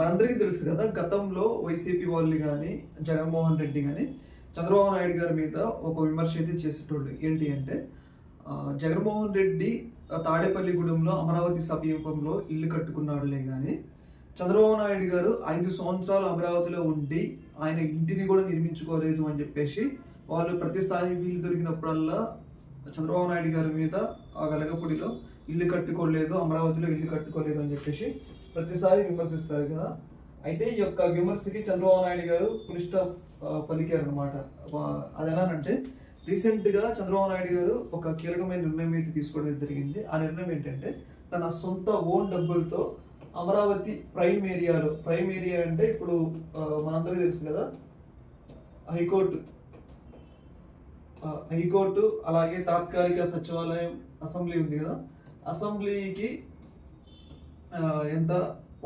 మనందరికీ తెలుసు కదా, గతంలో వైసీపీ వాళ్ళు కానీ జగన్మోహన్ రెడ్డి కానీ చంద్రబాబు నాయుడు గారి మీద ఒక విమర్శ అయితే చేసేటోళ్ళు. ఏంటి అంటే జగన్మోహన్ రెడ్డి తాడేపల్లిగూడెంలో అమరావతి సమీపంలో ఇల్లు కట్టుకున్నాడులే కానీ చంద్రబాబు నాయుడు గారు 5 సంవత్సరాలు అమరావతిలో ఉండి ఆయన ఇంటిని కూడా నిర్మించుకోలేదు అని చెప్పేసి వాళ్ళు ప్రతిసారి వీలు దొరికినప్పుడల్లా చంద్రబాబు నాయుడు గారి మీద ఆ వెలగపూడిలో ఇల్లు కట్టుకోలేదు, అమరావతిలో ఇల్లు కట్టుకోలేదు అని చెప్పేసి ప్రతిసారి విమర్శిస్తారు కదా. అయితే ఈ యొక్క విమర్శకి చంద్రబాబు నాయుడు గారు పులిస్ట పలికారు అనమాట. అది ఎలానంటే, రీసెంట్ గా చంద్రబాబు నాయుడు గారు ఒక కీలకమైన నిర్ణయం అయితే తీసుకోవడం జరిగింది. ఆ నిర్ణయం ఏంటంటే, తన సొంత ఓన్ డబ్బులతో అమరావతి ప్రైమ్ ఏరియా అంటే ఇప్పుడు మనందరికీ తెలుసు కదా, హైకోర్టు అలాగే తాత్కాలిక సచివాలయం అసెంబ్లీ ఉంది కదా, అసెంబ్లీకి ఎంత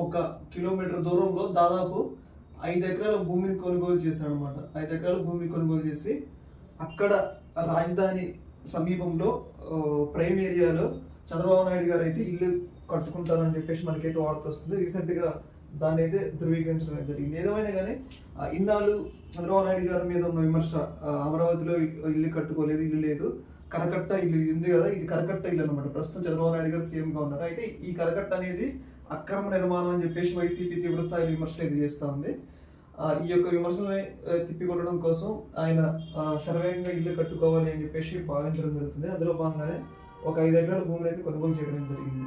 1 కిలోమీటర్ దూరంలో దాదాపు 5 ఎకరాల భూమిని కొనుగోలు చేశాడు అనమాట. 5 ఎకరాల భూమిని కొనుగోలు చేసి అక్కడ రాజధాని సమీపంలో ప్రైమ్ ఏరియాలో చంద్రబాబు నాయుడు గారు అయితే ఇల్లు కట్టుకుంటారని చెప్పేసి మనకైతే వార్త వస్తుంది. రీసెంట్ గా దాన్ని అయితే ధృవీకరించడం జరిగింది. ఏదేమైనా కానీ ఇన్నాళ్ళు చంద్రబాబు నాయుడు గారి మీద ఉన్న విమర్శ, అమరావతిలో ఇల్లు కట్టుకోలేదు, ఇల్లు లేదు, కరకట్ట ఇల్లు ఉంది కదా, ఇది కరకట్ట ఇల్లు అనమాట. ప్రస్తుతం చంద్రబాబు నాయుడు గారు సీఎం గా ఉన్నారు. అయితే ఈ కరకట్ట అనేది అక్రమ నిర్మాణం అని చెప్పేసి వైసీపీ తీవ్రస్థాయి విమర్శలు అయితే చేస్తూ ఉంది. ఈ యొక్క విమర్శల్ని తిప్పికొట్టడం కోసం ఆయన శరవేగంగా ఇల్లు కట్టుకోవాలి అని చెప్పేసి భావించడం జరుగుతుంది. అందులో భాగంగానే ఒక 5 ఎకరాల భూమిని అయితే కొనుగోలు చేయడం జరిగింది.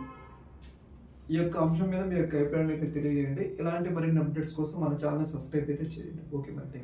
ఈ యొక్క అంశం మీద మీ యొక్క అభిప్రాయాన్ని అయితే తెలియజేయండి. ఇలాంటి మరిన్ని అప్డేట్స్ కోసం మన ఛానల్ సబ్స్క్రైబ్ అయితే చేయండి. ఓకే మరి.